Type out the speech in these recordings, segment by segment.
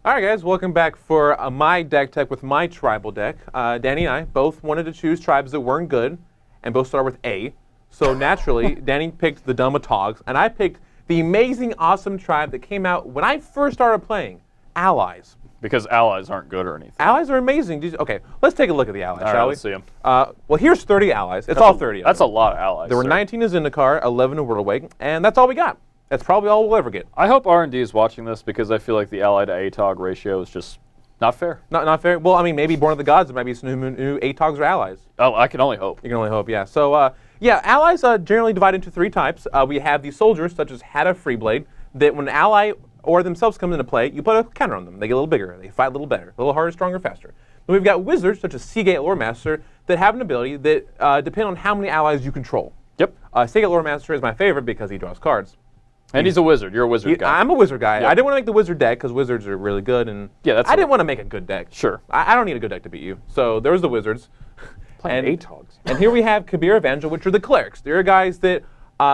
All right, guys, welcome back for my deck tech with my tribal deck. Danny and I both wanted to choose tribes that weren't good, and both start with A. So naturally, Danny picked the Dumb Atogs, and I picked the amazing, awesome tribe that came out when I first started playing, Allies. Because allies aren't good or anything. Allies are amazing. Okay, let's take a look at the allies, shall we? Let's see them. Well, here's 30 allies. It's all 30 of That's them. a lot of allies. There were sir. 19 in Zendikar, 11 in World Awake, and that's all we got. That's probably all we'll ever get. I hope R&D is watching this because I feel like the ally to ATOG ratio is just not fair. Not fair. Well, I mean, maybe Born of the Gods, there might be some new ATOGs or allies. Oh, I can only hope. You can only hope, yeah. So, yeah, allies generally divide into three types. We have the soldiers, such as Hada Freeblade, that when an ally or themselves comes into play, you put a counter on them. They get a little bigger, they fight a little better, a little harder, stronger, faster. Then we've got wizards, such as Seagate Loremaster, that have an ability that depend on how many allies you control. Yep. Seagate Loremaster is my favorite because he draws cards. And he's a wizard. You're a wizard guy. I'm a wizard guy. Yep. I didn't want to make the wizard deck because wizards are really good, and Yeah, that's I didn't right. want to make a good deck. Sure. I don't need a good deck to beat you. So there was the wizards. Playing and ATOGs. And here we have Kabir Evangel, which are the clerics. They're guys that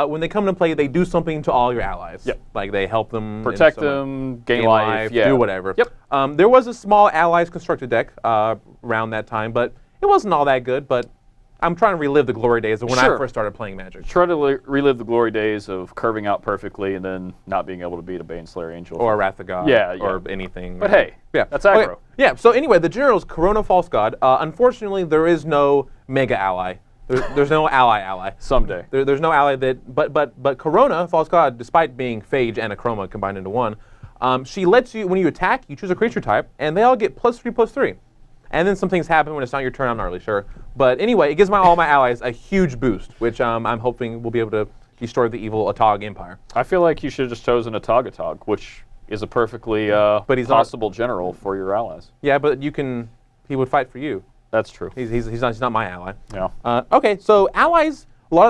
when they come into play, they do something to all your allies. Yep. Like they help them. Protect in some way. them, gain life, yeah. Do whatever. Yep. There was a small allies constructed deck around that time, but it wasn't all that good. But I'm trying to relive the glory days of when I Sure. first started playing Magic. Try to relive the glory days of curving out perfectly and then not being able to beat a Baneslayer Angel. Or Wrath of God. Yeah, Or yeah. anything. But hey, yeah, that's aggro. Okay. Yeah. So anyway, the general is Corona False God. Unfortunately, there is no mega ally. There's no ally. Someday. There's no ally that. But Corona False God, despite being Phage and Achroma combined into one, she lets you, when you attack, you choose a creature type, and they all get +3/+3. And then some things happen when it's not your turn. I'm not really sure. But anyway, it gives all my allies a huge boost, which I'm hoping will be able to destroy the evil Atog Empire. I feel like you should have just chosen a Atog, which is a perfectly But he's not- possible general for your allies. Yeah, but he would fight for you. That's true. He's not my ally. Yeah. Okay, so allies,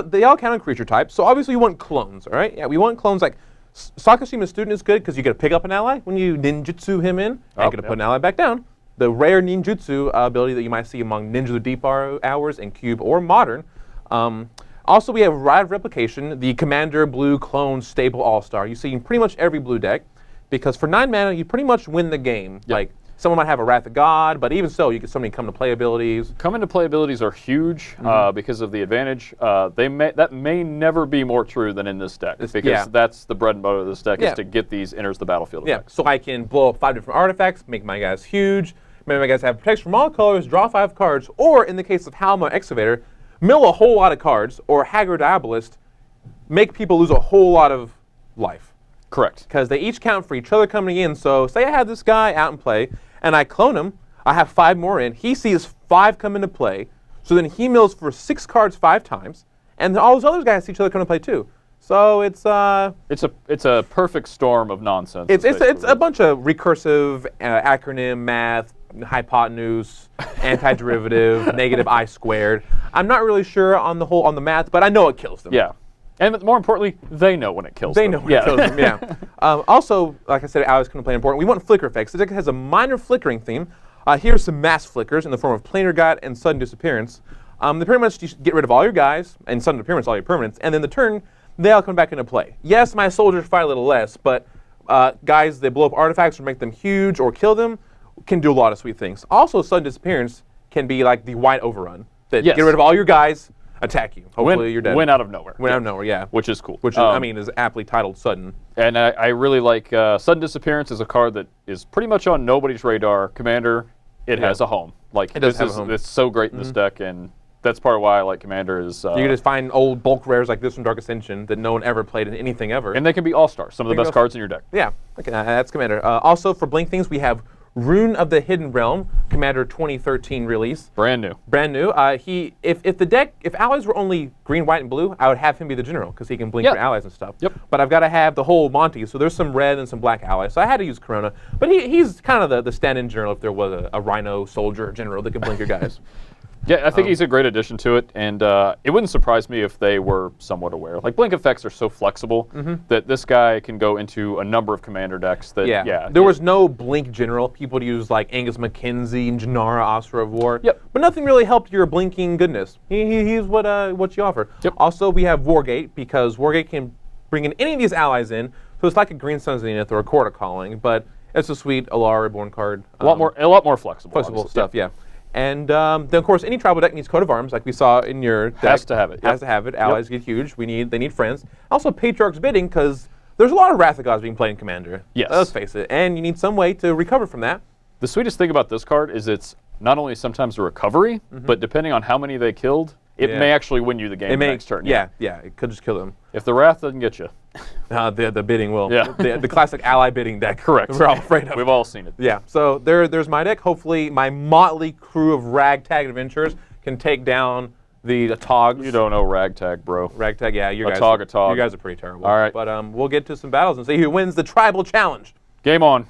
they all count on creature types. So obviously you want clones, all right? Yeah, we want clones like Sakashima Student is good because you get to pick up an ally when you ninjutsu him in, and you get to put an ally back down. The rare ninjutsu ability that you might see among Ninja of the Deep Hours and Cube or Modern. Also, we have Ride of Replication, the Commander Blue Clone Staple All-Star. You see in pretty much every blue deck because for 9 mana, you pretty much win the game. Yep. Like, someone might have a Wrath of God, but even so, you get so many come to play abilities. Come into play abilities are huge because of the advantage. That may never be more true than in this deck because yeah. that's the bread and butter of this deck Yeah. is to get these enters the battlefield Yeah, effects. so I can blow up 5 different artifacts, make my guys huge, make my guys have protection from all colors, draw 5 cards, or in the case of Halma Excavator, mill a whole lot of cards, or Haggard Diabolist, make people lose a whole lot of life. Correct. Because they each count for each other coming in. So say I have this guy out in play, and I clone him, I have 5 more in, he sees 5 come into play, so then he mills for 6 cards 5 times, and then all those other guys see each other come into play too. So it's a perfect storm of nonsense. It's basically a bunch of recursive acronym math, hypotenuse, antiderivative, negative I squared. I'm not really sure on the math, but I know it kills them. Yeah. And more importantly, they know when it kills They them. know when it kills them, yeah. Also, like I said, Alex can play important. We want flicker effects. The deck has a minor flickering theme. Here's some mass flickers in the form of Planar God and Sudden Disappearance. They pretty much just get rid of all your guys, and Sudden Disappearance, all your permanents, and then the turn, they all come back into play. Yes, my soldiers fight a little less, but guys that blow up artifacts or make them huge or kill them can do a lot of sweet things. Also, Sudden Disappearance can be like the white overrun. That Yes. get rid of all your guys, attack you. Hopefully you're dead. Win out of nowhere. Win out of nowhere, yeah. Which is cool. Which is, I mean, is aptly titled Sudden. And I really like Sudden Disappearance is a card that is pretty much on nobody's radar. Commander, it has a home. Like It does have a home. It's so great in this deck, and that's part of why I like Commander. Is You can just find old bulk rares like this from Dark Ascension that no one ever played in anything ever. and they can be all-stars. Some of the They can best be cards in your deck. Yeah, okay, that's Commander. Also, for Blink things, we have Rune of the Hidden Realm, Commander 2013 release. Brand new. Brand new. If allies were only green, white, and blue, I would have him be the general because he can blink Yep. for allies and stuff. Yep. But I've got to have the whole Monty, so there's some red and some black allies. So I had to use Corona. But he's kind of the stand-in general if there was a Rhino soldier general that can blink your guys. Yeah, I think he's a great addition to it, and it wouldn't surprise me if they were somewhat aware. Like, blink effects are so flexible that this guy can go into a number of commander decks that, There was no blink general. People would use like Angus McKenzie and Janara, Osra of War. Yep. But nothing really helped your blinking goodness. He's what you offer. Yep. Also, we have Wargate because Wargate can bring in any of these allies in. So it's like a Green Sun Zenith or a Court of Calling, but It's a sweet Alara Reborn card. A lot more flexible. Flexible obviously. stuff, yeah. And then, of course, any tribal deck needs Coat of Arms, like we saw in your deck. Has to have it. Has to have it. Allies get huge. They need friends. Also, Patriarch's Bidding, because there's a lot of Wrath of Gods being played in Commander. Yes. Let's face it. And you need some way to recover from that. The sweetest thing about this card is it's not only sometimes a recovery, but depending on how many they killed, it may actually win you the game the next turn. Yeah, it could just kill them. If the Wrath doesn't get you. The bidding will. Yeah. The classic ally bidding deck. Correct. We're all afraid of. We've all seen it. Yeah, so there's my deck. Hopefully, my motley crew of ragtag adventurers can take down the Togs. You don't know Ragtag, bro. Ragtag, yeah, you guys. Tog. You guys are pretty terrible. All right. But we'll get to some battles and see who wins the tribal challenge. Game on.